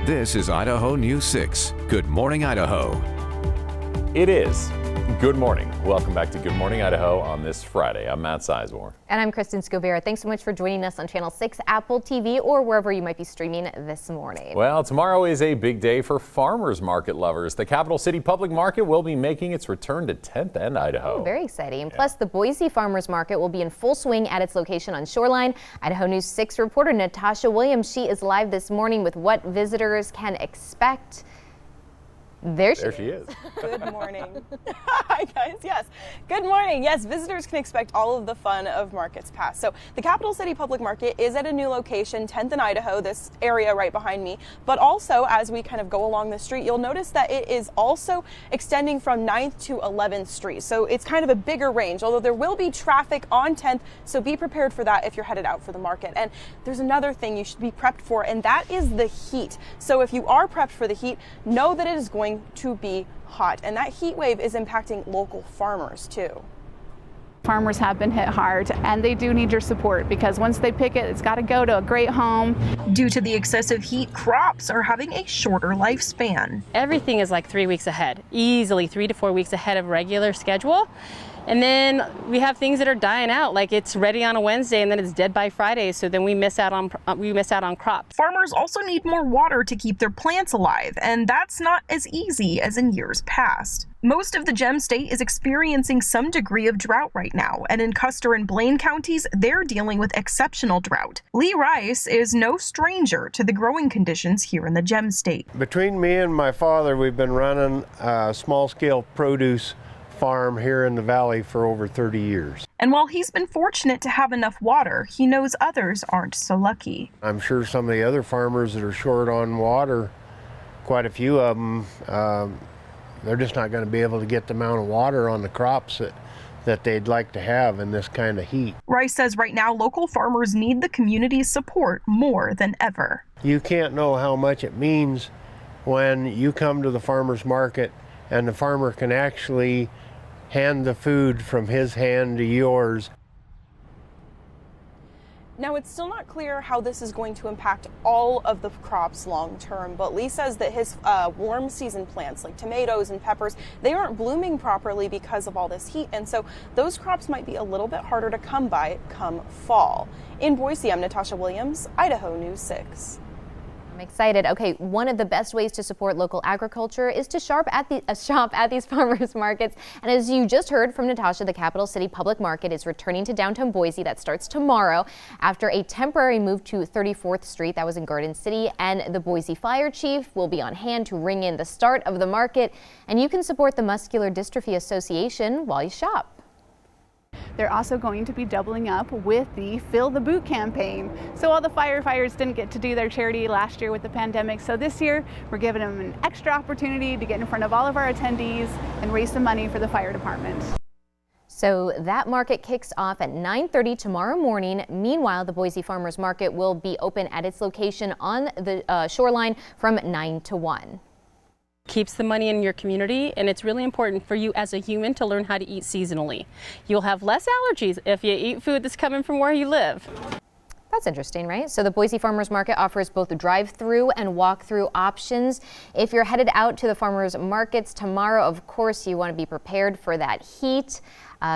This is Idaho News 6. Good morning, Idaho. It is. Good morning. Welcome back to Good Morning Idaho on this Friday. I'm Matt Sizemore. And I'm Kristen Scovera. Thanks so much for joining us on Channel 6, Apple TV, or wherever you might be streaming this morning. Well, tomorrow is a big day for farmers market lovers. The Capital City Public Market will be making its return to 10th and Idaho. Oh, very exciting. Yeah. Plus, the Boise Farmers Market will be in full swing at its location on Shoreline. Idaho News 6 reporter Natasha Williams, she is live this morning with what visitors can expect. There she is. Good morning. Hi, guys. Yes. Good morning. Yes, visitors can expect all of the fun of Markets Pass. So the Capital City Public Market is at a new location, 10th and Idaho, this area right behind me. But also, as we kind of go along the street, you'll notice that it is also extending from 9th to 11th Street. So it's kind of a bigger range, although there will be traffic on 10th. So be prepared for that if you're headed out for the market. And there's another thing you should be prepped for, and that is the heat. So if you are prepped for the heat, know that it is going to be hot, and that heat wave is impacting local farmers too. Farmers have been hit hard, and they do need your support because once they pick it, it's got to go to a great home. Due to the excessive heat, crops are having a shorter lifespan. Everything is like 3 weeks ahead, easily 3 to 4 weeks ahead of regular schedule. And then we have things that are dying out, like it's ready on a Wednesday and then it's dead by Friday, so then we miss out on crops. Farmers also need more water to keep their plants alive, and that's not as easy as in years past. Most of the Gem State is experiencing some degree of drought right now, and in Custer and Blaine counties, they're dealing with exceptional drought. Lee Rice is no stranger to the growing conditions here in the Gem State. Between me and my father, we've been running a small-scale produce farm here in the valley for over 30 years. And while he's been fortunate to have enough water, he knows others aren't so lucky. I'm sure some of the other farmers that are short on water, quite a few of them, they're just not going to be able to get the amount of water on the crops that they'd like to have in this kind of heat. Rice says right now local farmers need the community's support more than ever. You can't know how much it means when you come to the farmer's market and the farmer can actually hand the food from his hand to yours. Now, it's still not clear how this is going to impact all of the crops long term, but Lee says that his warm season plants like tomatoes and peppers, they aren't blooming properly because of all this heat, and so those crops might be a little bit harder to come by come fall. In Boise, I'm Natasha Williams, Idaho News 6. I'm excited. Okay, one of the best ways to support local agriculture is to shop at these farmers markets. And as you just heard from Natasha, the Capital City Public Market is returning to downtown Boise. That starts tomorrow after a temporary move to 34th Street. That was in Garden City. And the Boise Fire Chief will be on hand to ring in the start of the market. And you can support the Muscular Dystrophy Association while you shop. They're also going to be doubling up with the Fill the Boot campaign. So all the firefighters didn't get to do their charity last year with the pandemic. So this year we're giving them an extra opportunity to get in front of all of our attendees and raise some money for the fire department. So that market kicks off at 9:30 tomorrow morning. Meanwhile, the Boise Farmers Market will be open at its location on the shoreline from 9 to 1. Keeps the money in your community, and it's really important for you as a human to learn how to eat seasonally. You'll have less allergies if you eat food that's coming from where you live. That's interesting, right? So the Boise Farmers Market offers both drive-through and walk-through options. If you're headed out to the farmers markets tomorrow, of course, you want to be prepared for that heat.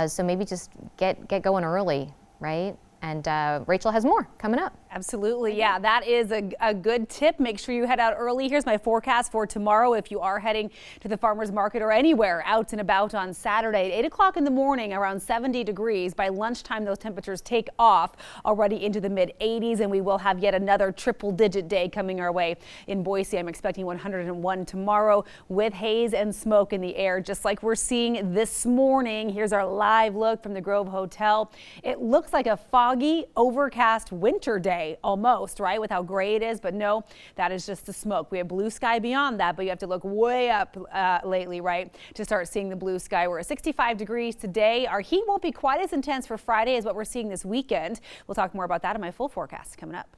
So maybe just get going early, right? And Rachel has more coming up. Absolutely. Yeah, that is a good tip. Make sure you head out early. Here's my forecast for tomorrow if you are heading to the farmers market or anywhere out and about on Saturday. At 8 o'clock in the morning, around 70 degrees. By lunchtime, those temperatures take off already into the mid 80s, and we will have yet another triple-digit day coming our way. In Boise, I'm expecting 101 tomorrow with haze and smoke in the air, just like we're seeing this morning. Here's our live look from the Grove Hotel. It looks like a foggy, overcast winter day. Almost, right, with how gray it is, but no, that is just the smoke. We have blue sky beyond that, but you have to look way up lately, right, to start seeing the blue sky. We're at 65 degrees today. Our heat won't be quite as intense for Friday as what we're seeing this weekend. We'll talk more about that in my full forecast coming up.